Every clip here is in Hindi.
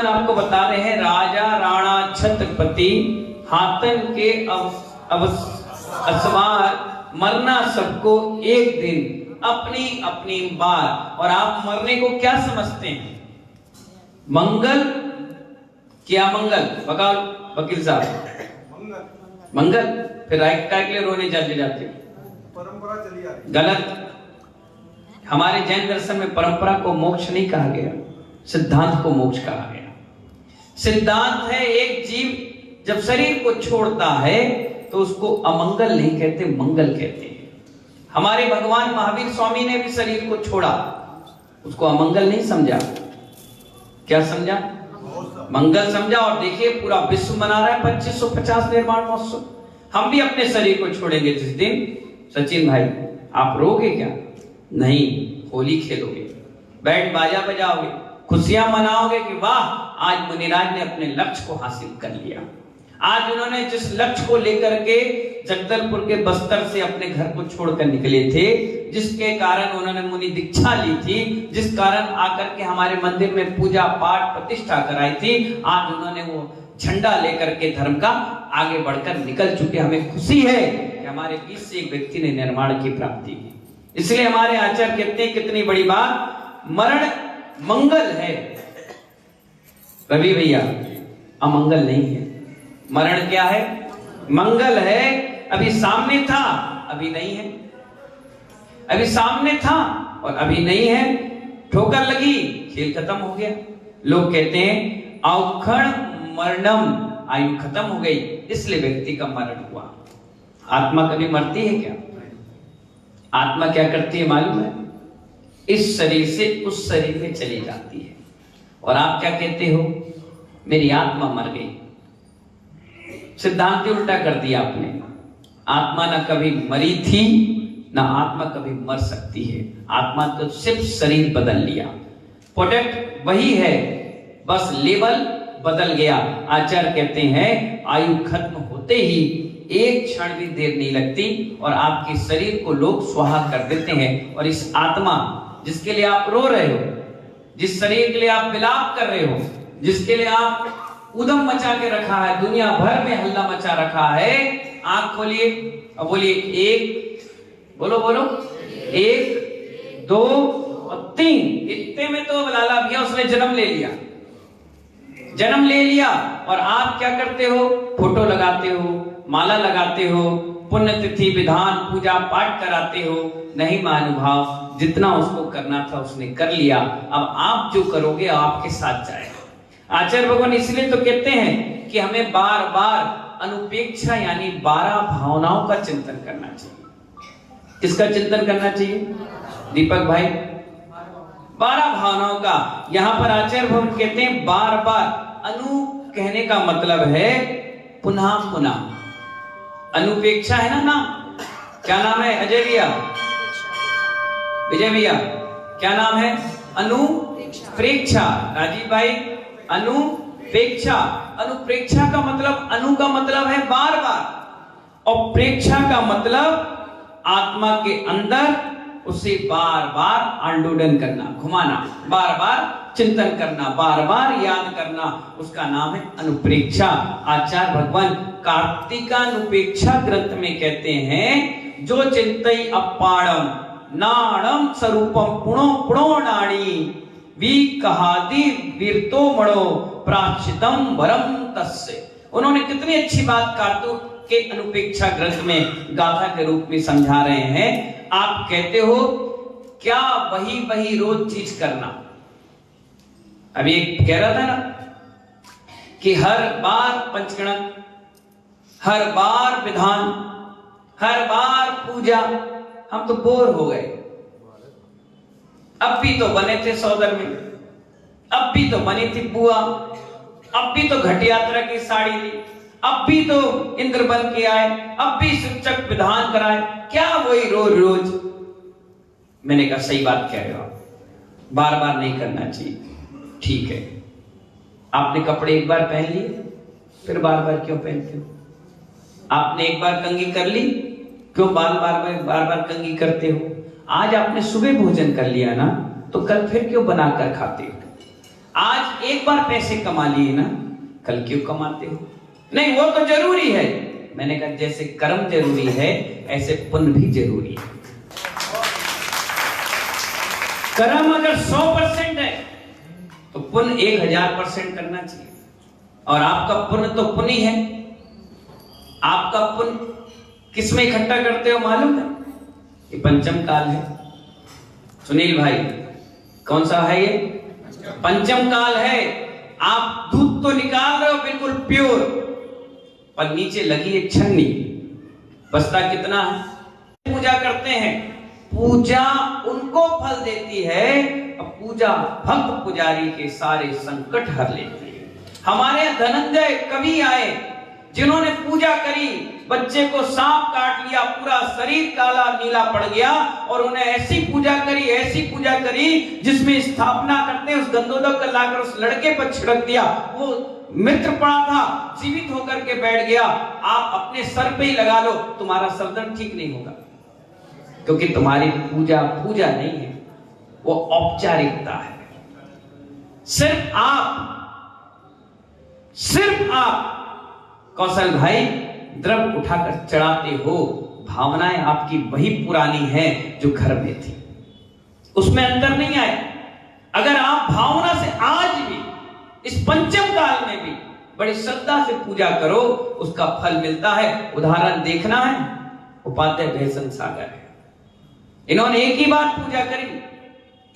आपको बता रहे हैं राजा राणा छत्रपति हाथन के असवार मरना सबको एक दिन अपनी अपनी बार। और आप मरने को क्या समझते हैं? मंगल? क्या मंगल? वकील साहब मंगल? फिर राइट का के लिए रोने चले जाते? परंपरा चली आ रही। गलत। हमारे जैन दर्शन में परंपरा को मोक्ष नहीं कहा गया, सिद्धांत को मोक्ष कहा गया। सिद्धांत है एक जीव जब शरीर को छोड़ता है तो उसको अमंगल नहीं कहते, मंगल कहते हैं। हमारे भगवान महावीर स्वामी ने भी शरीर को छोड़ा, उसको अमंगल नहीं समझा, क्या समझा? मंगल समझा। और देखिए पूरा विश्व मना रहा है 2550 निर्वाण महोत्सव। हम भी अपने शरीर को छोड़ेंगे जिस दिन। सचिन भाई आप रोगे क्या? नहीं, होली खेलोगे, बैंड बाजा बजाओगे, खुशियां मनाओगे कि वाह आज मुनिराज ने अपने लक्ष्य को हासिल कर लिया। आज उन्होंने जिस लक्ष्य को लेकर के जगदलपुर के बस्तर से अपने घर को छोड़कर निकले थे, जिसके कारण उन्होंने मुनि दीक्षा ली थी, जिस कारण आकर के हमारे मंदिर में पूजा पाठ प्रतिष्ठा कराई थी, आज उन्होंने वो झंडा लेकर के धर्म का आगे बढ़कर निकल चुके। हमें खुशी है कि हमारे बीच से एक व्यक्ति ने निर्माण की प्राप्ति की। इसलिए हमारे आचार्य कहते हैं कितनी बड़ी बात, मरण मंगल है रवि भैया, अमंगल नहीं है। मरण क्या है? मंगल है। अभी सामने था, अभी नहीं है। अभी सामने था और अभी नहीं है। ठोकर लगी, खेल खत्म हो गया। लोग कहते हैं औखण मरणम, आयु खत्म हो गई, इसलिए व्यक्ति का मरण हुआ। आत्मा कभी मरती है क्या? आत्मा क्या करती है मालूम है? इस शरीर से उस शरीर में चली जाती है। और आप क्या कहते हो? मेरी आत्मा मर गई। सिद्धांत उल्टा कर दिया आपने। आत्मा ना कभी मरी थी, ना आत्मा कभी मर सकती है। आत्मा तो सिर्फ शरीर बदल लिया, प्रोडक्ट वही है, बस लेवल बदल गया। आचार्य कहते हैं आयु खत्म होते ही एक क्षण भी देर नहीं लगती और आपके शरीर को लोग स्वाहा कर देते हैं। और इस आत्मा जिसके लिए आप रो रहे हो, जिस शरीर के लिए आप विलाप कर रहे हो, जिसके लिए आप उदम मचा के रखा है, दुनिया भर में हल्ला मचा रखा है, आंख खोलिए और बोलिए एक, बोलो बोलो, एक, दो और तीन। इतने में तो लाला भैया उसने जन्म ले लिया, जन्म ले लिया। और आप क्या करते हो? फोटो लगाते हो, माला लगाते हो, पुण्यतिथि विधान पूजा पाठ कराते हो। नहीं महानुभाव, जितना उसको करना था उसने कर लिया, अब आप जो करोगे आपके साथ जाएगा। आचार्य भगवान इसलिए तो कहते हैं कि हमें बार बार अनुपेक्षा यानी 12 भावनाओं का चिंतन करना चाहिए। किसका चिंतन करना चाहिए दीपक भाई? 12 भावनाओं का। यहां पर आचार्य भगवान कहते हैं बार बार। अनु कहने का मतलब है पुनः पुनः। अनुपेक्षा है ना नाम, क्या नाम है अजय भैया, विजय भैया, क्या नाम है? अनुप्रेक्षा। राजीव भाई, अनुपेक्षा। अनुप्रेक्षा का मतलब, अनु का मतलब है बार बार, और प्रेक्षा का मतलब आत्मा के अंदर उसे बार बार आंदोलन करना, घुमाना, बार बार चिंतन करना, बार बार याद करना, उसका नाम है अनुप्रेक्षा। आचार्य भगवान कार्तिकानुपेक्षा ग्रंथ में कहते हैं जो चिंतई अपाणम नाणम स्वरूपम पुणो पुणो नाणी वी कहादी वीरतो मणो प्राचितम वरम तस्य। उन्होंने कितनी अच्छी बात कार्तिक के अनुपेक्षा ग्रंथ में गाथा के रूप में समझा रहे हैं। आप कहते हो क्या वही वही रोज चीज करना। अभी एक कह रहा था ना कि हर बार पंचगणक, हर बार विधान, हर बार पूजा, हम तो बोर हो गए। अब भी तो बने थे सौदर में, अब भी तो बनी थी बुआ, अब भी तो घट यात्रा की साड़ी ली, अब भी तो इंद्र बन के आए, अब भी शिक्षक विधान कराए, क्या वही रोज रोज। मैंने कहा सही बात कह रहे हो, बार बार नहीं करना चाहिए। ठीक है, आपने कपड़े एक बार पहन लिए, फिर बार बार क्यों पहनते हो? आपने एक बार कंघी कर ली, क्यों बार बार कंघी करते हो? आज आपने सुबह भोजन कर लिया ना, तो कल फिर क्यों बनाकर खाते हो? आज आज एक बार पैसे कमा लिए ना, कल क्यों कमाते हो? नहीं, वो तो जरूरी है। मैंने कहा जैसे कर्म जरूरी है ऐसे पुण्य भी जरूरी है। कर्म अगर 100% है तो पुण्य 1000% करना चाहिए। और आपका पुण्य तो पुण्य ही है। आपका पुण्य किसमें इकट्ठा करते हो मालूम है? ये पंचम काल है। सुनील भाई, कौन सा है ये? पंचम काल है। आप दूध तो निकाल रहे हो बिल्कुल प्योर, पर नीचे लगी एक छन्नी, बचता कितना है? पूजा करते हैं, पूजा उनको फल देती है, अब पूजा भक्त पुजारी के सारे संकट हर लेती है। हमारे धनंजय कवि आए जिन्होंने पूजा करी, बच्चे को सांप काट लिया, पूरा शरीर काला नीला पड़ गया, और उन्हें ऐसी पूजा करी जिसमें स्थापना करते हैं उस गंधोदक को लाकर उस लड़के पर छिड़क दिया। वो मित्र पड़ा था, जीवित होकर के बैठ गया। आप अपने सर पे ही लगा लो, तुम्हारा सरदर्द ठीक नहीं होगा, क्योंकि तुम्हारी पूजा नहीं है, वो औपचारिकता है। सिर्फ आप कौशल भाई द्रव्य उठाकर चढ़ाते हो, भावनाएं आपकी वही पुरानी है जो घर में थी, उसमें अंतर नहीं आया। अगर आप भावना से आज भी इस पंचम काल में भी बड़ी श्रद्धा से पूजा करो, उसका फल मिलता है। उदाहरण देखना है, उपाध्याय भैसन सागर है। इन्होंने एक ही बार पूजा करी,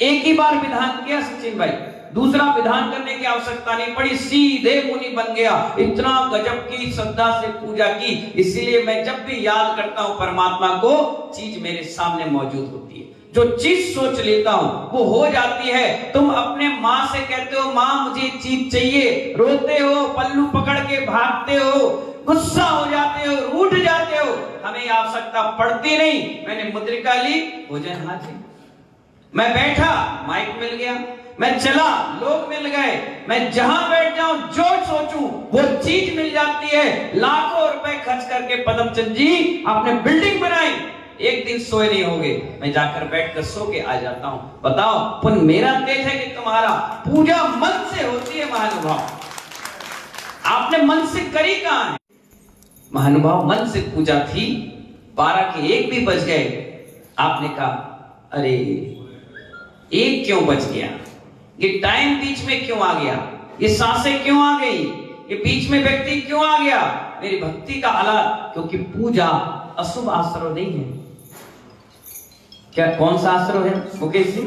एक ही बार विधान किया सचिन भाई, दूसरा विधान करने की आवश्यकता नहीं पड़ी, सीधे मुनि बन गया। इतना गजब की श्रद्धा से पूजा की। इसीलिए मैं जब भी याद करता हूं परमात्मा को, चीज मेरे सामने मौजूद होती है। जो चीज सोच लेता हूं वो हो जाती है। तुम अपने माँ से कहते हो माँ मुझे चीज चाहिए, रोते हो, पल्लू पकड़ के भागते हो, गुस्सा हो जाते हो, रूठ जाते हो, हमें आवश्यकता पड़ती नहीं। मैंने मुद्रिका ली, भोजन हाजिर, मैं बैठा माइक मिल गया, मैं चला लोग मिल गए, मैं जहां बैठ जाऊं जो सोचूं वो चीज मिल जाती है। लाखों रुपए खर्च करके पदमचंद जी आपने बिल्डिंग बनाई, एक दिन सोए नहीं होगे, मैं जाकर बैठकर सो के आ जाता हूं। बताओ पुण्य मेरा तेज है कि तुम्हारा? पूजा मन से होती है महानुभाव, आपने मन से करी कहां है? महानुभाव मन से पूजा थी, 12 के 1 भी बज गए, आपने कहा अरे एक क्यों बच गया, ये टाइम बीच में क्यों आ गया, ये सांसें क्यों आ गई, ये बीच में व्यक्ति क्यों आ गया, मेरी भक्ति का हालात। क्योंकि पूजा अशुभ आश्रय नहीं है। क्या कौन सा आश्रय है मुकेश जी?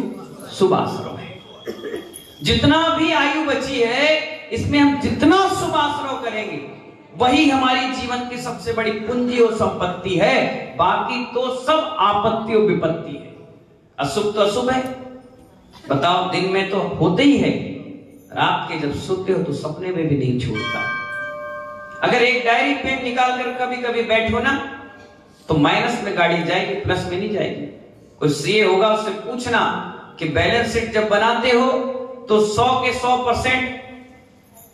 शुभ आश्रय है। जितना भी आयु बची है इसमें हम जितना शुभ आश्रय करेंगे वही हमारी जीवन की सबसे बड़ी पूंजी और संपत्ति है। बाकी तो सब आपत्ति और विपत्ति है। अशुभ तो अशुभ है। बताओ दिन में तो होते ही है, रात के जब सोते हो तो सपने में भी नहीं छोड़ता। अगर एक डायरी पेन निकाल कर कभी कभी बैठो ना तो माइनस में गाड़ी जाएगी, प्लस में नहीं जाएगी। कोई सीए होगा उससे पूछना कि बैलेंस शीट जब बनाते हो तो 100 के 100%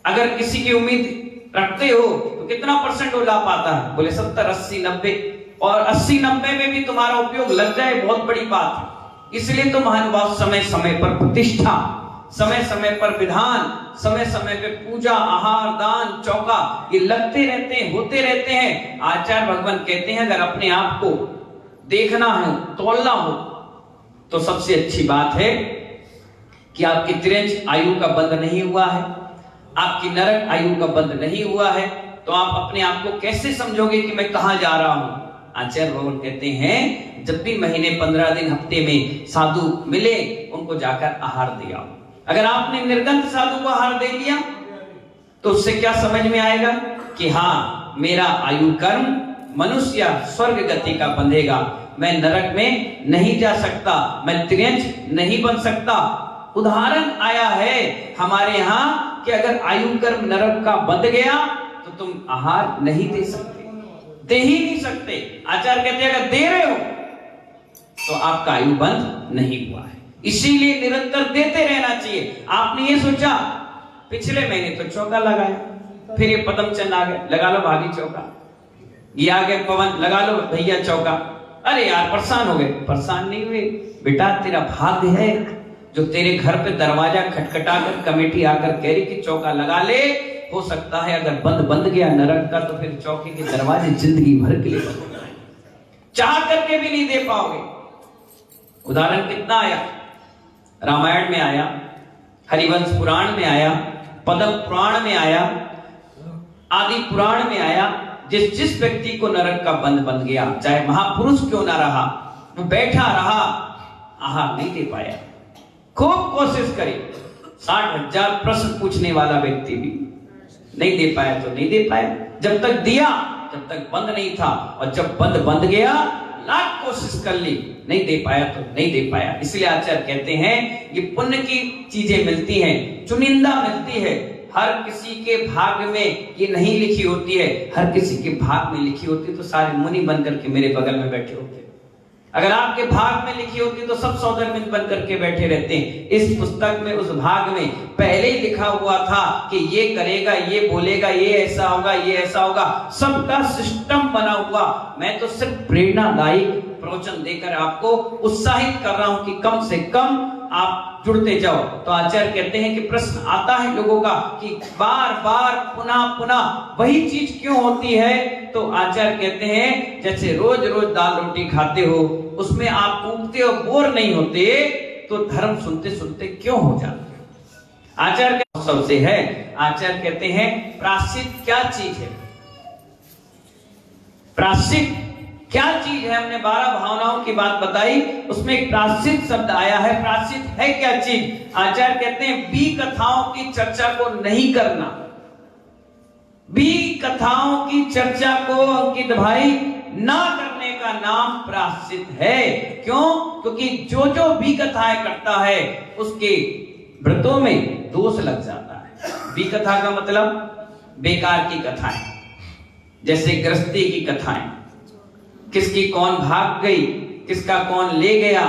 अगर किसी की उम्मीद रखते हो तो कितना परसेंट वो ला पाता है? बोले 70, 80, 90। और 80, 90 में भी तुम्हारा उपयोग लग जाए बहुत बड़ी बात है। इसलिए तो महानुभाव समय समय पर प्रतिष्ठा, समय समय पर विधान, समय समय पे पूजा, आहार, दान, चौका, ये लगते रहते हैं, होते रहते हैं। आचार्य भगवान कहते हैं अगर अपने आप को देखना है, तोलना हो, तो सबसे अच्छी बात है कि आपकी तिरंज आयु का बंध नहीं हुआ है, आपकी नरक आयु का बंध नहीं हुआ है, तो आप अपने आप को कैसे समझोगे कि मैं कहां जा रहा हूं? आचार्य भगवान कहते हैं जब भी महीने 15 दिन हफ्ते में साधु मिले उनको जाकर आहार दिया। अगर आपने निर्गंध साधु को आहार दे दिया तो उससे क्या समझ में आएगा कि हाँ मेरा आयु कर्म मनुष्य स्वर्ग गति का बंधेगा, मैं नरक में नहीं जा सकता, मैं त्रियंज नहीं बन सकता। उदाहरण आया है हमारे यहाँ कि अगर आयु कर्म नरक का बंध गया तो तुम आहार नहीं दे सकते, दे ही नहीं सकते। आचार्य कहते हैं अगर दे रहे हो तो आपका आयु बंद नहीं हुआ है, इसीलिए निरंतर देते रहना चाहिए। आपने ये सोचा पिछले महीने तो चौका लगाया, फिर ये पदमचंद आ गए, लगा लो भागी चौका, ये आ गए पवन, लगा लो भैया चौका। अरे यार परेशान हो गए, परेशान नहीं हुए बेटा, तेरा भाग्य है जो तेरे घर पे दरवाजा खटखटा कर कमेटी आकर कह रही कि चौका लगा ले, हो सकता है अगर बंद गया नरक का तो फिर चौके के दरवाजे जिंदगी भर के लिए बंद हो जाएंगे, चाह करके भी नहीं दे पाओगे। उदाहरण कितना आया, रामायण में आया, हरिवंश पुराण में आया, पद्म पुराण में आया, आदि पुराण में आया। जिस व्यक्ति को नरक का बंद बन गया, चाहे महापुरुष क्यों ना रहा, वो बैठा रहा, आहार नहीं दे पाया, खूब कोशिश करी, 60,000 प्रश्न पूछने वाला व्यक्ति भी नहीं दे पाया तो नहीं दे पाया। जब तक दिया, जब तक बंद नहीं था, और जब बंद गया, लाख कोशिश कर ली, नहीं दे पाया तो नहीं दे पाया। इसलिए आचार्य कहते हैं ये पुण्य की चीजें मिलती हैं, चुनिंदा मिलती है, हर किसी के भाग्य में ये नहीं लिखी होती है। हर किसी के भाग्य में लिखी होती तो सारे मुनि बनकर के मेरे बगल में बैठे होते। अगर आपके भाग में लिखी होती तो सब सौदरमिंद बन करके बैठे रहते हैं। इस पुस्तक में, उस भाग में पहले ही लिखा हुआ था कि ये करेगा, ये बोलेगा, ये ऐसा होगा, ये ऐसा होगा, सबका सिस्टम बना हुआ। मैं तो सिर्फ प्रेरणादायी प्रवचन देकर आपको उत्साहित कर रहा हूं कि कम से कम आप जुड़ते जाओ। तो आचार्य कहते हैं कि प्रश्न आता है लोगों का कि बार बार पुनः वही चीज क्यों होती है। तो आचार्य कहते हैं जैसे रोज रोज दाल रोटी खाते हो, उसमें आप ऊबते और बोर नहीं होते, तो धर्म सुनते सुनते क्यों हो जाते हो। आचार्य का सबसे है, आचार्य कहते हैं प्रायश्चित क्या चीज है, प्रायश्चित क्या चीज है। हमने 12 भावनाओं की बात बताई, उसमें एक प्रायश्चित शब्द आया है। प्रायश्चित है क्या चीज? आचार्य कहते हैं बी कथाओं की चर्चा को नहीं करना। बी कथाओं की चर्चा को अंकित भाई ना करने का नाम प्रायश्चित है। क्यों? क्योंकि जो बी कथाएं करता है उसके व्रतों में दोष लग जाता है। बी कथा का मतलब बेकार की कथाएं, जैसे गृहस्थी की कथाएं, किसकी कौन भाग गई, किसका कौन ले गया,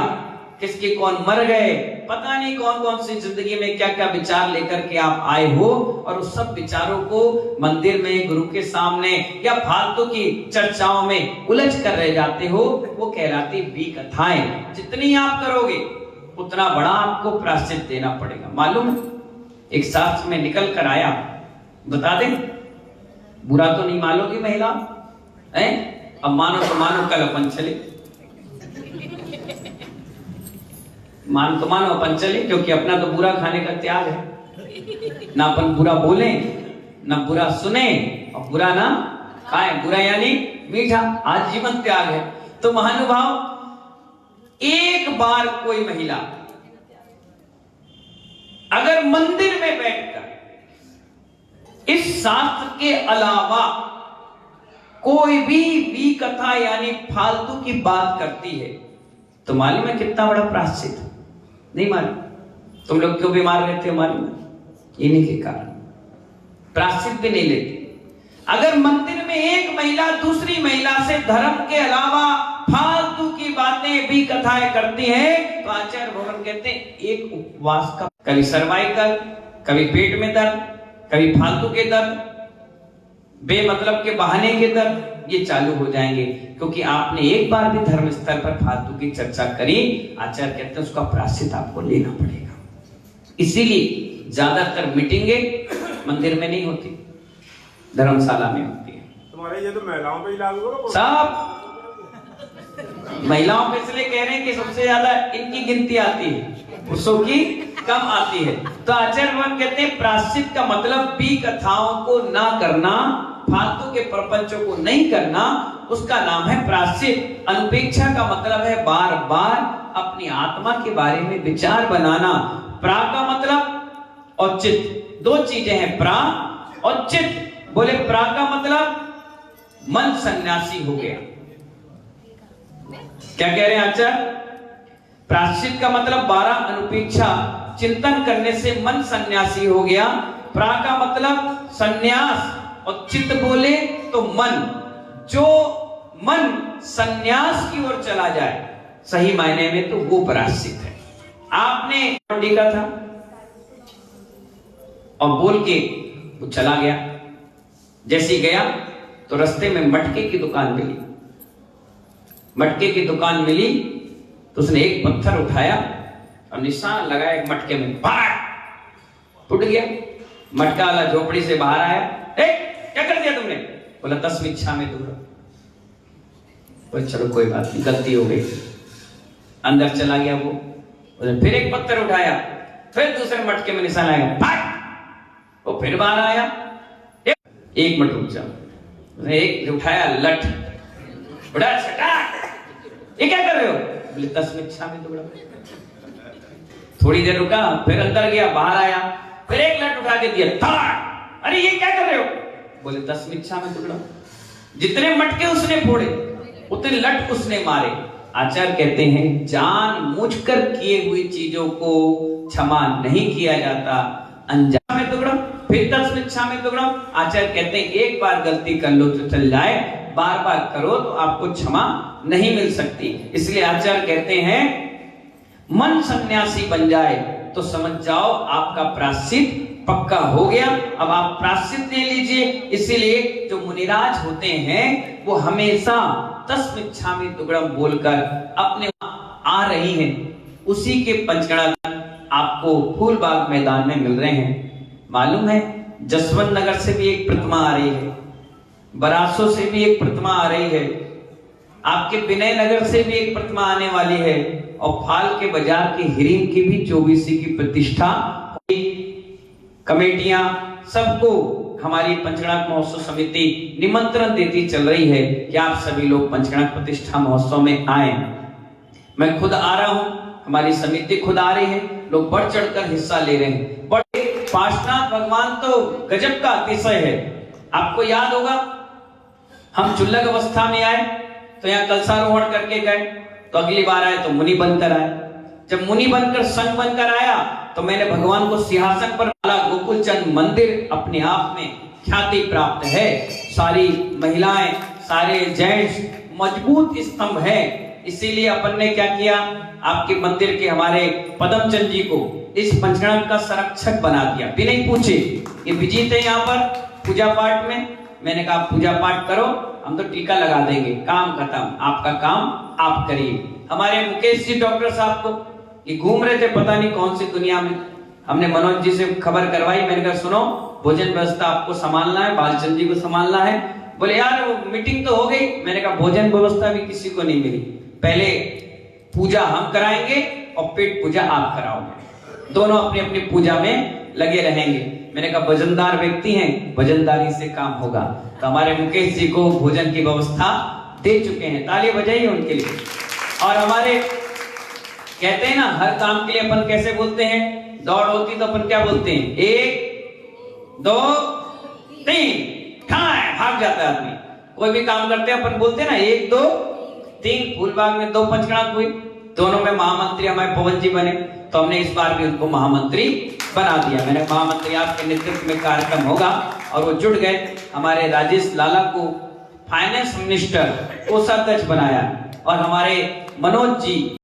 किसके कौन मर गए, पता नहीं कौन कौन सी जिंदगी में क्या क्या विचार लेकर के आप आए हो, और उस सब विचारों को मंदिर में, गुरु के सामने या फालतू की चर्चाओं में उलझ कर रह जाते हो, वो कहलाती बी कथाएं। जितनी आप करोगे उतना बड़ा आपको प्रायश्चित देना पड़ेगा। मालूम, एक शास्त्र में निकल कर आया, बता दें, बुरा तो नहीं मानोगी महिला है? अब मानो तो मानो, कल अपन चले, मान तो मानो अपन चले, क्योंकि अपना तो बुरा खाने का त्याग है। ना अपन बुरा बोले, ना बुरा सुने, और बुरा ना खाए। बुरा यानी मीठा, आजीवन त्याग है। तो महानुभाव, एक बार कोई महिला अगर मंदिर में बैठकर इस शास्त्र के अलावा कोई भी कथा यानी फालतू की बात करती है, तो मालूम है कितना बड़ा प्रायश्चित? नहीं मालूम? तुम लोग क्यों बीमार रहते हो मालूम है? इन्हीं के कारण प्रायश्चित भी नहीं लेते। अगर मंदिर में एक महिला दूसरी महिला से धर्म के अलावा फालतू की बातें भी कथाएं करती है, तो आचार्य भगवान कहते हैं एक उपवास का, कभी सर्वाइकल, कभी पेट में दर्द, कभी फालतू के दर्द, बेमतलब के बहाने के दर्द, ये चालू हो जाएंगे। क्योंकि आपने एक बार भी धर्म स्तर पर फालतू की चर्चा करी, आचार्य कहते हैं उसका प्रायश्चित आपको लेना पड़ेगा। इसीलिए ज्यादातर मीटिंगें मंदिर में नहीं होती, धर्मशाला में होती है। तुम्हारे ये तो महिलाओं पे ही लागू होगा सब महिलाओं पे इसलिए कह रहे हैं कि सबसे ज्यादा इनकी गिनती आती है, पुरुषों की कम आती है। तो आचार्य भगवान कहते हैं प्रायश्चित का मतलब भी कथाओं को ना करना, फालतू के प्रपंचों को नहीं करना, उसका नाम है प्रायश्चित। अनुपेक्षा का मतलब है बार बार अपनी आत्मा के बारे में विचार बनाना। प्रा का मतलब और चित्त, दो चीजें हैं, प्रा और चित्त। बोले प्रा का मतलब मन सन्यासी हो गया। क्या कह रहे हैं आचार्य? प्रायश्चित का मतलब 12 अनुपेक्षा चिंतन करने से मन सन्यासी हो गया। प्रा का मतलब सन्यास, और चित्त बोले तो मन, जो मन सन्यास की ओर चला जाए सही मायने में, तो वो प्रायश्चित है। आपने देखा था और बोल के वो चला गया। जैसे गया तो रास्ते में मटके की दुकान मिली। मटके की दुकान मिली तो उसने एक पत्थर उठाया और निशान लगाया एक मटके में, भाग फूट गया। मटका वाला झोपड़ी से बाहर आया, क्या कर दिया तुमने? बोला तस्मिच्छा में दूर। बोले चलो कोई बात नहीं, गलती हो गई। अंदर चला गया वो, फिर एक पत्थर उठाया, फिर दूसरे मटके में निशान लगाया, भाग। वो फिर बाहर आया, एक मिनट रुक जाओ। एक उठाया लठ, बड़ा सटाक, ये क्या कर रहे हो? बोले तस्मिच्छा में दूर। थोड़ी देर रुका, फिर अंदर गया, बाहर आया, फिर एक लठ उठा के दिया, थाड़। अरे ये क्या कर रहे हो? बोले तस्मिच्छा में टुकड़ा। जितने मटके उसने फोड़े उतने लठ उसने मारे। आचार्य कहते हैं जानबूझकर किए हुई चीजों को क्षमा नहीं किया जाता। अनजान में टुकड़ा, फिर तस्मिच्छा में टुकड़ा। आचार्य कहते हैं एक बार गलती कर लो तो चल जाए, बार बार करो तो आपको क्षमा नहीं मिल सकती। इसलिए आचार्य कहते हैं मन सन्यासी बन जाए तो समझ जाओ आपका प्रायश्चित पक्का हो गया। अब आप प्रायश्चित ले लीजिए। इसीलिए जो मुनिराज होते हैं वो हमेशा तस्मिच्छामि तुगड़म बोलकर अपने आ रही हैं। उसी के पंचगणा आपको फूलबाग मैदान में मिल रहे हैं। मालूम है जसवंत नगर से भी एक प्रतिमा आ रही है, बरासो से भी एक प्रतिमा आ रही है, आपके विनय नगर से भी एक प्रतिमा आने वाली है, और फाल के बाजार के हिरिम की भी 24वीं की प्रतिष्ठा। कमेटियां सबको हमारी पंचगणक महोत्सव समिति निमंत्रण देती चल रही है कि आप सभी लोग पंचगणक प्रतिष्ठा महोत्सव में आए। मैं खुद आ रहा हूं, हमारी समिति खुद आ रही है, लोग बढ़ चढ़कर हिस्सा ले रहे हैं। बड़े पार्श्वनाथ भगवान तो गजब का अतिशय है। आपको याद होगा हम चुल्लक अवस्था में आए तो यहाँ कलशारोहण करके गए, तो अगली बार आए तो मुनि बनकर आए। जब मुनि बनकर संत बनकर आया तो मैंने भगवान को सिंहासन पर डाला। गोकुलचंद मंदिर अपने आप में ख्याति प्राप्त है। सारी महिलाएं, सारे जेंट्स मजबूत स्तंभ है। इसीलिए अपन ने क्या किया, आपके मंदिर के हमारे पदमचंद जी को इस पंचगणक का संरक्षक बना दिया। बिना ही पूछे ये विजित है यहाँ पर पूजा पाठ में। मैंने कहा पूजा पाठ करो, हम तो टीका लगा देंगे, काम खत्म, आपका काम आप करिए। हमारे मुकेश जी डॉक्टर साहब को ये घूम रहे थे पता नहीं कौन सी दुनिया में। हमने मनोज जी से खबर करवाई, मैंने कहा सुनो भोजन व्यवस्था आपको संभालना है, बालचंद जी को संभालना है। बोले यार वो मीटिंग तो हो गई। मैंने कहा भोजन व्यवस्था भी किसी को नहीं मिली, पहले पूजा हम कराएंगे और पेट पूजा आप कराओगे, दोनों अपनी अपनी पूजा में लगे रहेंगे। मैंने कहा वजनदार व्यक्ति हैं, वजनदारी से काम होगा। तो हमारे मुकेश जी को भोजन की व्यवस्था दे चुके हैं, ताली बजाइए उनके लिए। और हमारे कहते हैं ना हर काम के लिए अपन कैसे बोलते हैं, दौड़ होती तो अपन क्या बोलते हैं, 1 2 3 भाग जाता है आदमी। कोई भी काम करते हैं अपन बोलते हैं ना 1 2 3। फूलबाग में 2 पंचगणक हुई, दोनों में महामंत्री हमारे पवन जी बने, तो हमने इस बार भी उनको महामंत्री बना दिया। मैंने महामंत्री आपके नेतृत्व में कार्यक्रम होगा, और वो जुड़ गए। हमारे राजेश लाला को फाइनेंस मिनिस्टर कोषाध्यक्ष बनाया, और हमारे मनोज जी